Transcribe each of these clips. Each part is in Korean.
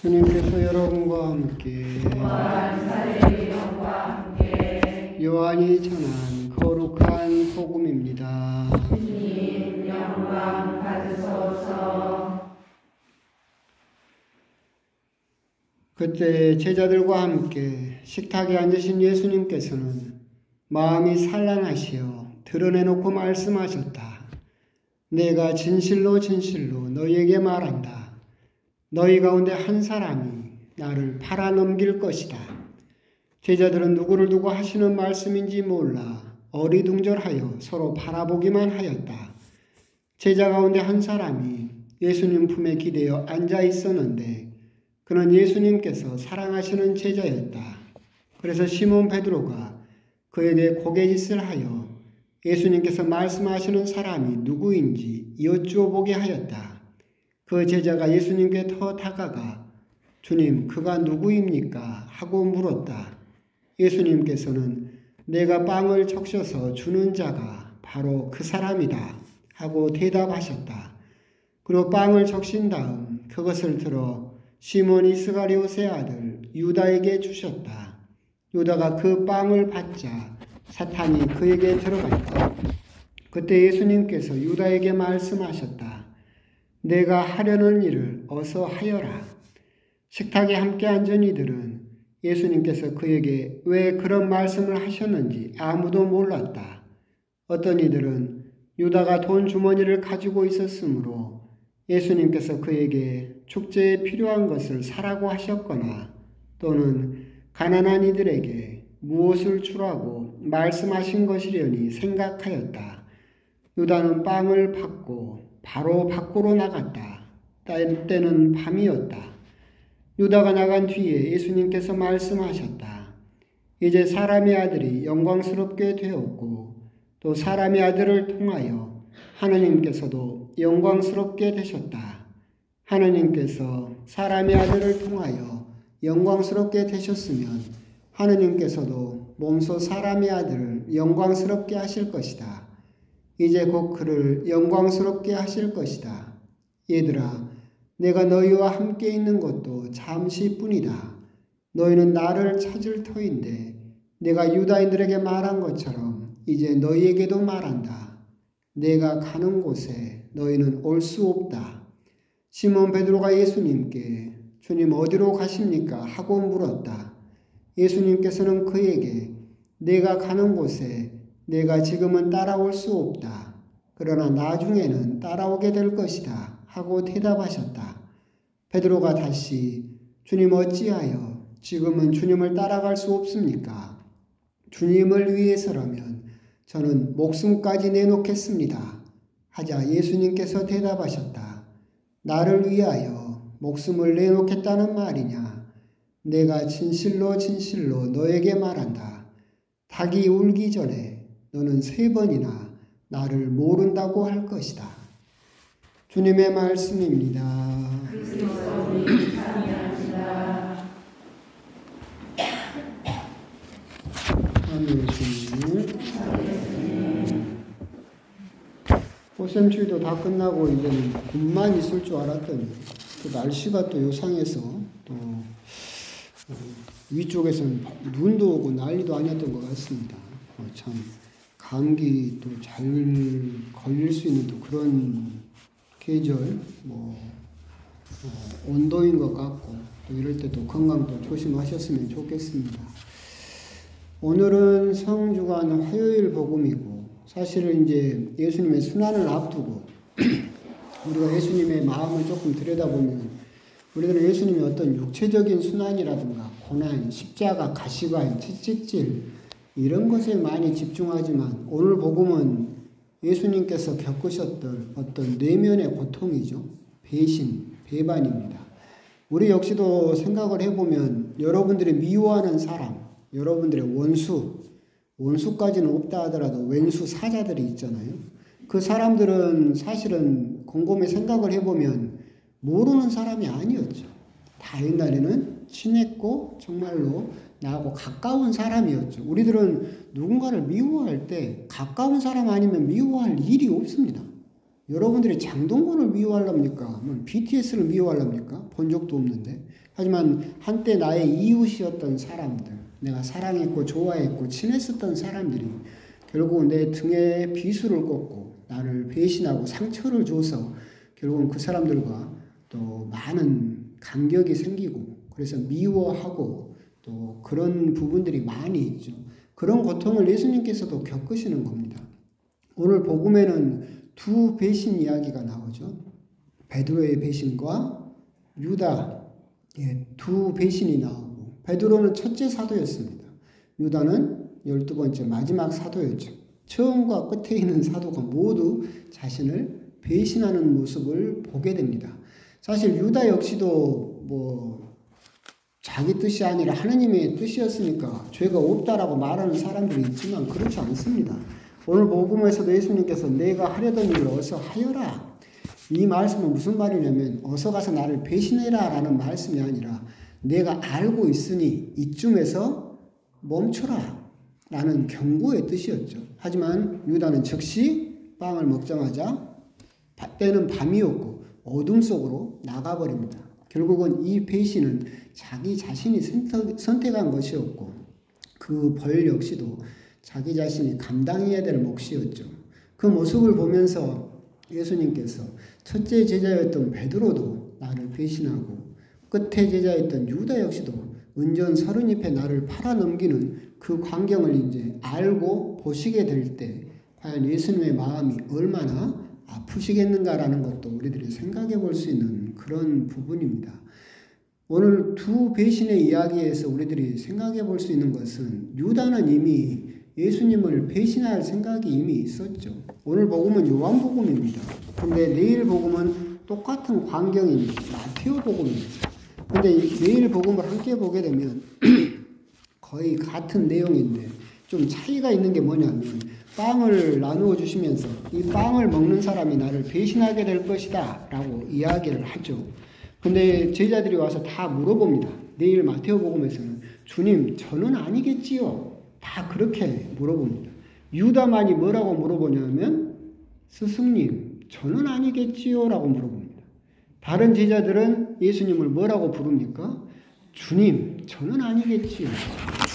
주님께서 여러분과 함께 요한이 전한 거룩한 복음입니다. 주님 영광 받으소서. 그때 제자들과 함께 식탁에 앉으신 예수님께서는 마음이 산란하시어 드러내놓고 말씀하셨다. 내가 진실로 진실로 너희에게 말한다. 너희 가운데 한 사람이 나를 팔아넘길 것이다. 제자들은 누구를 두고 하시는 말씀인지 몰라 어리둥절하여 서로 바라보기만 하였다. 제자 가운데 한 사람이 예수님 품에 기대어 앉아 있었는데 그는 예수님께서 사랑하시는 제자였다. 그래서 시몬 베드로가 그에게 고개짓을 하여 예수님께서 말씀하시는 사람이 누구인지 여쭈어 보게 하였다. 그 제자가 예수님께 더 다가가 주님, 그가 누구입니까? 하고 물었다. 예수님께서는 내가 빵을 적셔서 주는 자가 바로 그 사람이다 하고 대답하셨다. 그리고 빵을 적신 다음 그것을 들어 시몬 이스가리옷의 아들 유다에게 주셨다. 유다가 그 빵을 받자 사탄이 그에게 들어갔다. 그때 예수님께서 유다에게 말씀하셨다. 내가 하려는 일을 어서 하여라. 식탁에 함께 앉은 이들은 예수님께서 그에게 왜 그런 말씀을 하셨는지 아무도 몰랐다. 어떤 이들은 유다가 돈 주머니를 가지고 있었으므로 예수님께서 그에게 축제에 필요한 것을 사라고 하셨거나 또는 가난한 이들에게 무엇을 주라고 말씀하신 것이려니 생각하였다. 유다는 빵을 받고 바로 밖으로 나갔다. 때는 밤이었다. 유다가 나간 뒤에 예수님께서 말씀하셨다. 이제 사람의 아들이 영광스럽게 되었고 또 사람의 아들을 통하여 하느님께서도 영광스럽게 되셨다. 하느님께서 사람의 아들을 통하여 영광스럽게 되셨으면 하느님께서도 몸소 사람의 아들을 영광스럽게 하실 것이다. 이제 곧 그를 영광스럽게 하실 것이다. 얘들아, 내가 너희와 함께 있는 것도 잠시뿐이다. 너희는 나를 찾을 터인데 내가 유다인들에게 말한 것처럼 이제 너희에게도 말한다. 내가 가는 곳에 너희는 올 수 없다. 시몬 베드로가 예수님께 주님 어디로 가십니까? 하고 물었다. 예수님께서는 그에게 내가 가는 곳에 내가 지금은 따라올 수 없다. 그러나 나중에는 따라오게 될 것이다. 하고 대답하셨다. 베드로가 다시 주님 어찌하여 지금은 주님을 따라갈 수 없습니까? 주님을 위해서라면 저는 목숨까지 내놓겠습니다. 하자 예수님께서 대답하셨다. 나를 위하여 목숨을 내놓겠다는 말이냐? 내가 진실로 진실로 너에게 말한다. 닭이 울기 전에 너는 3번이나 나를 모른다고 할 것이다. 주님의 말씀입니다. 아멘. 호셈추위도 다 끝나고 이제는 굿만 있을 줄 알았더니 또 날씨가 또 요상해서 또 위쪽에서는 눈도 오고 난리도 아니었던 것 같습니다. 참 감기 또 잘 걸릴 수 있는 또 그런 계절, 온도인 것 같고 또 이럴 때 또 건강도 조심하셨으면 좋겠습니다. 오늘은 성주간 화요일 복음이고 사실은 이제 예수님의 순환을 앞두고 우리가 예수님의 마음을 조금 들여다보면 우리들은 예수님의 어떤 육체적인 순환이라든가 고난, 십자가, 가시관, 채찍질 이런 것에 많이 집중하지만 오늘 복음은 예수님께서 겪으셨던 어떤 내면의 고통이죠. 배신, 배반입니다. 우리 역시도 생각을 해보면 여러분들이 미워하는 사람, 여러분들의 원수까지는 없다 하더라도 왼수 사자들이 있잖아요. 그 사람들은 사실은 곰곰이 생각을 해보면 모르는 사람이 아니었죠. 다 옛날에는 친했고 정말로 나하고 가까운 사람이었죠. 우리들은 누군가를 미워할 때 가까운 사람 아니면 미워할 일이 없습니다. 여러분들이 장동건을 미워하랍니까? BTS를 미워하랍니까? 본 적도 없는데. 하지만 한때 나의 이웃이었던 사람들, 내가 사랑했고 좋아했고 친했었던 사람들이 결국 내 등에 비수를 꽂고 나를 배신하고 상처를 줘서 결국은 그 사람들과 또 많은 간격이 생기고 그래서 미워하고 또 그런 부분들이 많이 있죠. 그런 고통을 예수님께서도 겪으시는 겁니다. 오늘 복음에는 두 배신 이야기가 나오죠. 베드로의 배신과 유다 두 배신이 나오고 베드로는 첫째 사도였습니다. 유다는 12번째 마지막 사도였죠. 처음과 끝에 있는 사도가 모두 자신을 배신하는 모습을 보게 됩니다. 사실 유다 역시도 자기 뜻이 아니라 하느님의 뜻이었으니까 죄가 없다라고 말하는 사람들이 있지만 그렇지 않습니다. 오늘 복음에서도 예수님께서 내가 하려던 일을 어서 하여라. 이 말씀은 무슨 말이냐면 어서 가서 나를 배신해라 라는 말씀이 아니라 내가 알고 있으니 이쯤에서 멈춰라 라는 경고의 뜻이었죠. 하지만 유다는 즉시 빵을 먹자마자 때는 밤이었고 어둠 속으로 나가버립니다. 결국은 이 배신은 자기 자신이 선택한 것이었고 그 벌 역시도 자기 자신이 감당해야 될 몫이었죠. 그 모습을 보면서 예수님께서 첫째 제자였던 베드로도 나를 배신하고 끝에 제자였던 유다 역시도 은전 30잎에 나를 팔아넘기는 그 광경을 이제 알고 보시게 될 때 과연 예수님의 마음이 얼마나 아프시겠는가라는 것도 우리들이 생각해 볼 수 있는 그런 부분입니다. 오늘 두 배신의 이야기에서 우리들이 생각해 볼 수 있는 것은 유다는 이미 예수님을 배신할 생각이 이미 있었죠. 오늘 복음은 요한복음입니다. 근데 내일 복음은 똑같은 광경입니다. 마테오 복음입니다. 근데 내일 복음을 함께 보게 되면 거의 같은 내용인데 좀 차이가 있는 게 뭐냐면 빵을 나누어 주시면서 이 빵을 먹는 사람이 나를 배신하게 될 것이다 라고 이야기를 하죠. 근데 제자들이 와서 다 물어봅니다. 내일 마테오 복음에서는 주님 저는 아니겠지요? 다 그렇게 물어봅니다. 유다만이 뭐라고 물어보냐면 스승님 저는 아니겠지요? 라고 물어봅니다. 다른 제자들은 예수님을 뭐라고 부릅니까? 주님 저는 아니겠지요.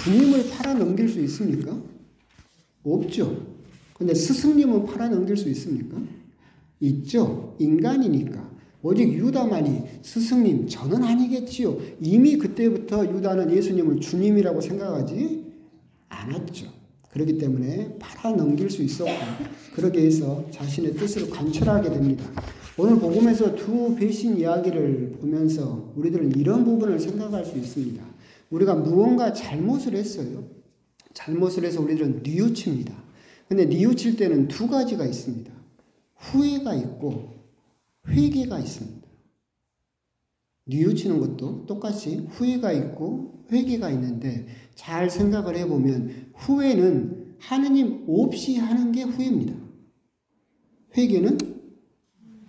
주님을 팔아넘길 수 있습니까? 없죠. 근데 스승님은 팔아넘길 수 있습니까? 있죠. 인간이니까. 오직 유다만이 스승님 저는 아니겠지요. 이미 그때부터 유다는 예수님을 주님이라고 생각하지 않았죠. 그렇기 때문에 팔아넘길 수 있었고 그렇게 해서 자신의 뜻을 관철하게 됩니다. 오늘 복음에서 두 배신 이야기를 보면서 우리들은 이런 부분을 생각할 수 있습니다. 우리가 무언가 잘못을 했어요. 잘못을 해서 우리들은 뉘우칩니다. 근데 뉘우칠 때는 두 가지가 있습니다. 후회가 있고 회개가 있습니다. 뉘우치는 것도 똑같이 후회가 있고 회개가 있는데 잘 생각을 해보면 후회는 하느님 없이 하는 게 후회입니다. 회개는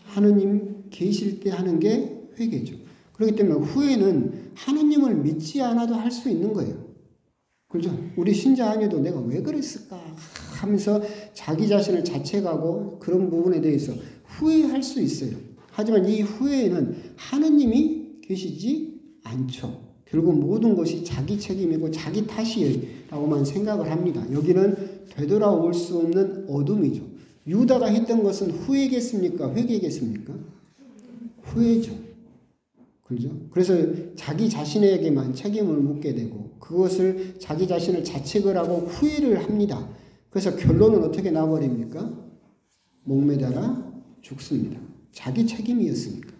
하느님 계실 때 하는 게 회개죠. 그렇기 때문에 후회는 하느님을 믿지 않아도 할 수 있는 거예요. 그렇죠? 우리 신자 아니어도 내가 왜 그랬을까 하면서 자기 자신을 자책하고 그런 부분에 대해서 후회할 수 있어요. 하지만 이 후회에는 하느님이 계시지 않죠. 결국 모든 것이 자기 책임이고 자기 탓이라고만 생각을 합니다. 여기는 되돌아올 수 없는 어둠이죠. 유다가 했던 것은 후회겠습니까? 회개겠습니까? 후회죠. 그렇죠? 그래서 자기 자신에게만 책임을 묻게 되고 그것을 자기 자신을 자책을 하고 후회를 합니다. 그래서 결론은 어떻게 나버립니까? 목매달아 죽습니다. 자기 책임이었으니까.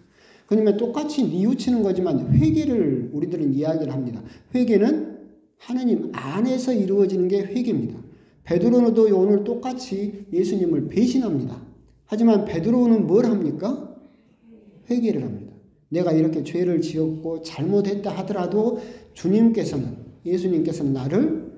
그러면 똑같이 뉘우치는 거지만 회개를 우리들은 이야기를 합니다. 회개는 하느님 안에서 이루어지는 게 회개입니다. 베드로도 오늘 똑같이 예수님을 배신합니다. 하지만 베드로는 뭘 합니까? 회개를 합니다. 내가 이렇게 죄를 지었고 잘못했다 하더라도 주님께서는 예수님께서는 나를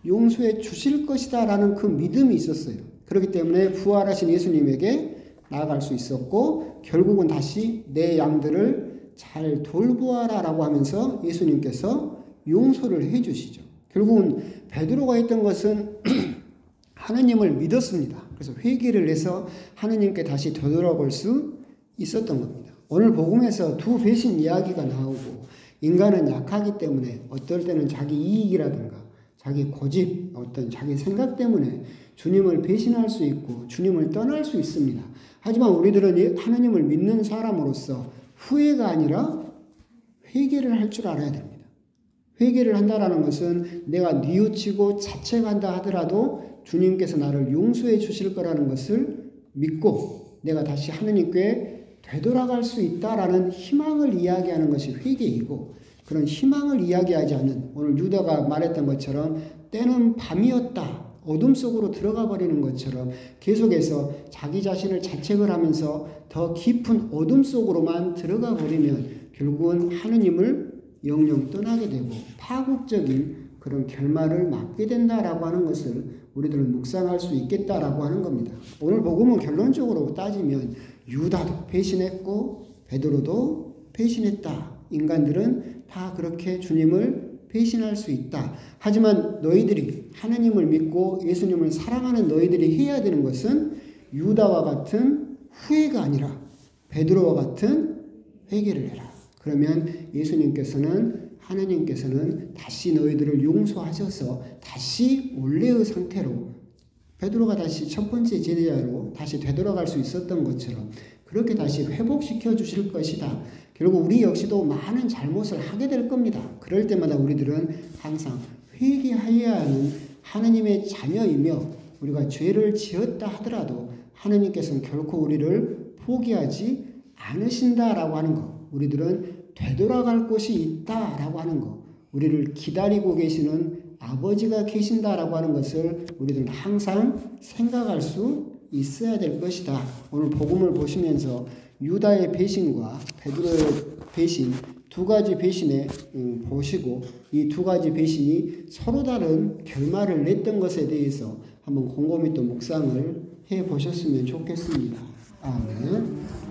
용서해 주실 것이다 라는 그 믿음이 있었어요. 그렇기 때문에 부활하신 예수님에게 나아갈 수 있었고 결국은 다시 내 양들을 잘 돌보아라 라고 하면서 예수님께서 용서를 해 주시죠. 결국은 베드로가 했던 것은 하느님을 믿었습니다. 그래서 회개를 해서 하느님께 다시 되돌아올 수 있었던 겁니다. 오늘 복음에서 두 배신 이야기가 나오고 인간은 약하기 때문에 어떨 때는 자기 이익이라든가 자기 고집, 어떤 자기 생각 때문에 주님을 배신할 수 있고 주님을 떠날 수 있습니다. 하지만 우리들은 하느님을 믿는 사람으로서 후회가 아니라 회개를 할 줄 알아야 됩니다. 회개를 한다라는 것은 내가 뉘우치고 자책한다 하더라도 주님께서 나를 용서해 주실 거라는 것을 믿고 내가 다시 하느님께 되돌아갈 수 있다라는 희망을 이야기하는 것이 회개이고, 그런 희망을 이야기하지 않는, 오늘 유다가 말했던 것처럼 때는 밤이었다, 어둠 속으로 들어가 버리는 것처럼 계속해서 자기 자신을 자책을 하면서 더 깊은 어둠 속으로만 들어가 버리면 결국은 하느님을 영영 떠나게 되고 파국적인 그런 결말을 맞게 된다라고 하는 것을 우리들은 묵상할 수 있겠다라고 하는 겁니다. 오늘 복음은 결론적으로 따지면 유다도 배신했고 베드로도 배신했다. 인간들은 다 그렇게 주님을 배신할 수 있다. 하지만 너희들이 하느님을 믿고 예수님을 사랑하는 너희들이 해야 되는 것은 유다와 같은 후회가 아니라 베드로와 같은 회개를 해라. 그러면 하느님께서는 다시 너희들을 용서하셔서 다시 원래의 상태로 베드로가 다시 첫 번째 제자로 다시 되돌아갈 수 있었던 것처럼 그렇게 다시 회복시켜 주실 것이다. 결국 우리 역시도 많은 잘못을 하게 될 겁니다. 그럴 때마다 우리들은 항상 회개하여야 하는 하느님의 자녀이며 우리가 죄를 지었다 하더라도 하느님께서는 결코 우리를 포기하지 않으신다라고 하는 것. 우리들은 되돌아갈 곳이 있다라고 하는 것. 우리를 기다리고 계시는 아버지가 계신다라고 하는 것을 우리들은 항상 생각할 수 있어야 될 것이다. 오늘 복음을 보시면서 유다의 배신과 베드로의 배신, 두 가지 배신에 보시고 이 두 가지 배신이 서로 다른 결말을 냈던 것에 대해서 한번 곰곰이 또 묵상을 해 보셨으면 좋겠습니다. 아멘.